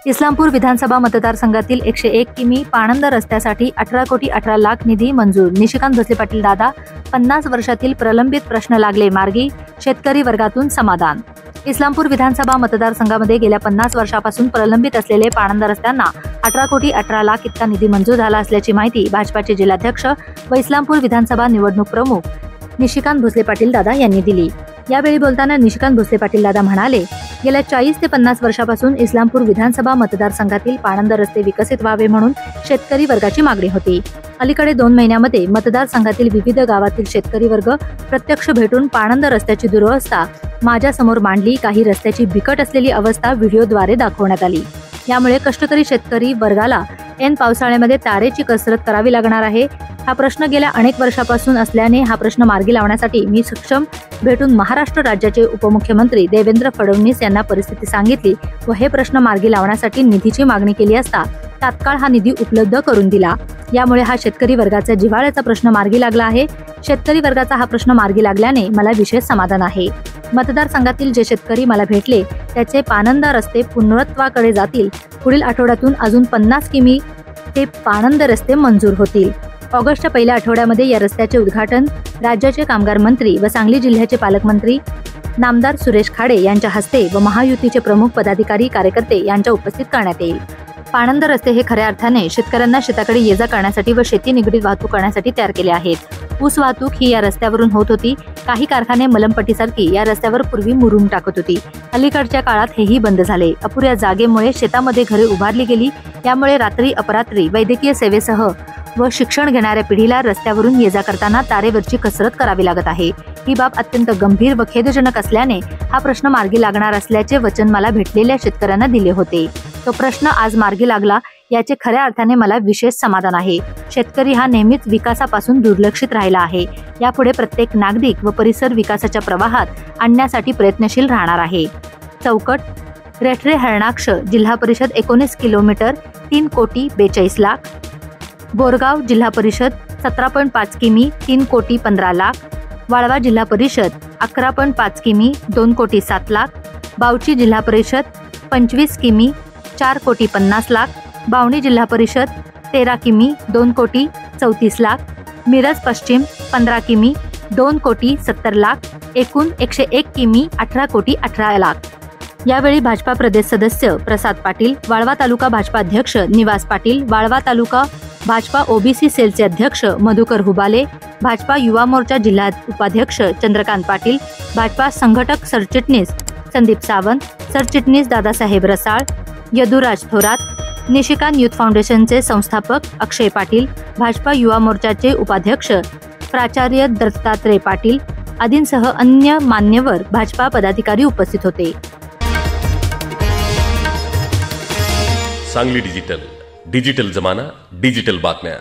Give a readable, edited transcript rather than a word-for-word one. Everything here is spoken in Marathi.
इस्लामपूर विधानसभा मतदारसंघातील 101 किमी पाणंद रस्त्यासाठी 18,18,00,000 निधी मंजूर। निशिकांत भोसले पाटील दादा 50 वर्षातील प्रलंबित प्रश्न लागले मार्गी, शेतकरी वर्गातून समाधान। इस्लामपूर विधानसभा मतदारसंघामध्ये गेल्या 50 वर्षापासून प्रलंबित असलेले पाणंद रस्त्यांना 18,18,00,000 इतका निधी मंजूर झाला असल्याची माहिती भाजपाचे जिल्हाध्यक्ष व इस्लामपूर विधानसभा निवडणूक प्रमुख निशिकांत भोसले पाटील दादा यांनी दिली। यावेळी बोलताना निशिकांत भोसले पाटील दादा म्हणाले, गेल्या 40 ते 50 वर्षापासून इस्लामपूर विधानसभा मतदारसंघातील पाणंद रस्ते विकसित व्हावे म्हणून शेतकरी वर्गाची मागणी होती। अलीकडे 2 महिन्यामध्ये मतदारसंघातील विविध गावातील शेतकरी वर्ग प्रत्यक्ष भेटून पाणंद रस्त्याची दुरवस्था माझ्यासमोर मांडली। काही रस्त्याची बिकट असलेली अवस्था व्हिडिओद्वारे दाखवण्यात आली। यामुळे कष्टकरी शेतकरी वर्गाला ऐन पावसाळ्यामध्ये तारेची कसरत करावी लागणार आहे। हा प्रश्न गेल्या अनेक वर्षापासून असल्याने हा प्रश्न मार्गी लावण्यासाठी मी सक्षम भेटून महाराष्ट्र राज्याचे उपमुख्यमंत्री देवेंद्र फडणवीस यांना परिस्थिती सांगितली व हे प्रश्न मार्गी लावण्यासाठी निधीची मागणी केली असता तात्काळ हा निधी उपलब्ध करून दिला। यामुळे हा शेतकरी वर्गाचा जिव्हाळ्याचा प्रश्न मार्गी लागला आहे। शेतकरी वर्गाचा हा प्रश्न मार्गी लागल्याने मला विशेष समाधान आहे। मतदारसंघातील जे शेतकरी मला भेटले त्याचे पाणंद रस्ते पूर्णत्वाकडे जातील। पुढील आठवड्यातून अजून 50 किमी ते पाणंद रस्ते मंजूर होतील। ऑगस्टच्या पहिल्या आठवड्यामध्ये या रस्त्याचे उद्घाटन राज्याचे कामगार मंत्री व सांगली जिल्ह्याचे पालकमंत्री नामदार सुरेश खाडे यांच्या हस्ते व महायुतीचे प्रमुख पदाधिकारी कार्यकर्ते यांच्या उपस्थित करण्यात येईल। पाणंद रस्ते हे खऱ्या अर्थाने शेतकऱ्यांना शेताकडे ये-जा करण्यासाठी व शेती निगडीत वाहतूक करण्यासाठी तयार केले आहेत। ऊस वाहतूक ही या रस्त्यावरून होत होती। काही कारखाने मलमपट्टीसारखी या रस्त्यावर पूर्वी मुरुम टाकत होती। अलीकडच्या काळात हेही बंद झाले। अपुऱ्या जागेमुळे शेतामध्ये घरे उभारली गेली। यामुळे रात्री अपरात्री वैद्यकीय सेवेसह व शिक्षण घेणाऱ्या पिढीला रस्त्यावरून ये-जा करताना तारेवरची कसरत करावी लागत आहे। ही बाब अत्यंत गंभीर व खेदजनक असल्याने हा प्रश्न मार्गी लागणार असल्याचे वचन मला भेटलेल्या शेतकऱ्यांना दिले होते। तो प्रश्न आज मार्गी लागला याचे खऱ्या अर्थाने मला विशेष समाधान आहे। शेतकरी हा नेहमीच विकासापासून दुर्लक्षित राहिला आहे। यापुढे प्रत्येक नागरिक व परिसर विकासाच्या प्रवाहात आणण्यासाठी प्रयत्नशील राहणार आहे। चौकट रेठरे हरणाक्ष जिल्हा परिषद 19 किलोमीटर 3,42,00,000। बोरगाव जिल्हा परिषद 17.5 किमी 3,15,00,000। वाळवा जिल्हा परिषद 11.5 किमी 2,07,00,000। बावची जिल्हा परिषद 25 किमी 4,50,00,000। बावणी जिल्हा परिषद 13 किमी 2,34,00,000। मिरज पश्चिम 15 किमी 2,70,00,000। एकूण 101 किमी 18,18,00,000। यावेळी भाजपा प्रदेश सदस्य प्रसाद पाटील, वाळवा तालुका भाजपा अध्यक्ष निवास पाटील, वाळवा तालुका भाजपा ओबीसी सेलचे अध्यक्ष मधुकर हुबाले, भाजपा युवा मोर्चा जिल्हा उपाध्यक्ष चंद्रकांत पाटील, भाजपा संघटक सरचिटणीस संदीप सावंत, सरचिटणीस दादासाहेब रसाळ, यदुराज थोरात, निशिकांत युथ फाउंडेशनचे संस्थापक अक्षय पाटील, भाजपा युवा मोर्चाचे उपाध्यक्ष प्राचार्य दत्तात्रय पाटील आदींसह अन्य मान्यवर भाजपा पदाधिकारी उपस्थित होते। सांगली डिजिटल जमाना, डिजिटल बातम्या।